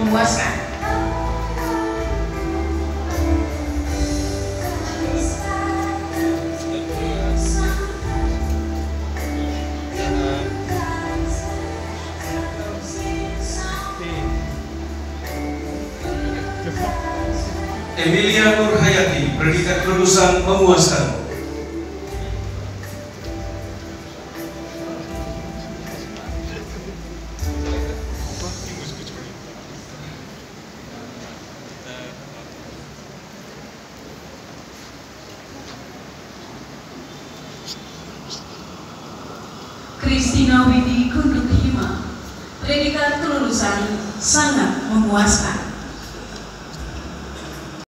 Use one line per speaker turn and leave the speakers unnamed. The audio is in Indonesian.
memuaskan.
Emilia Nurhayati, predikat kelulusan memuaskan.
Kristina Widi Kunduk Hima, predikat kelulusan sangat memuaskan.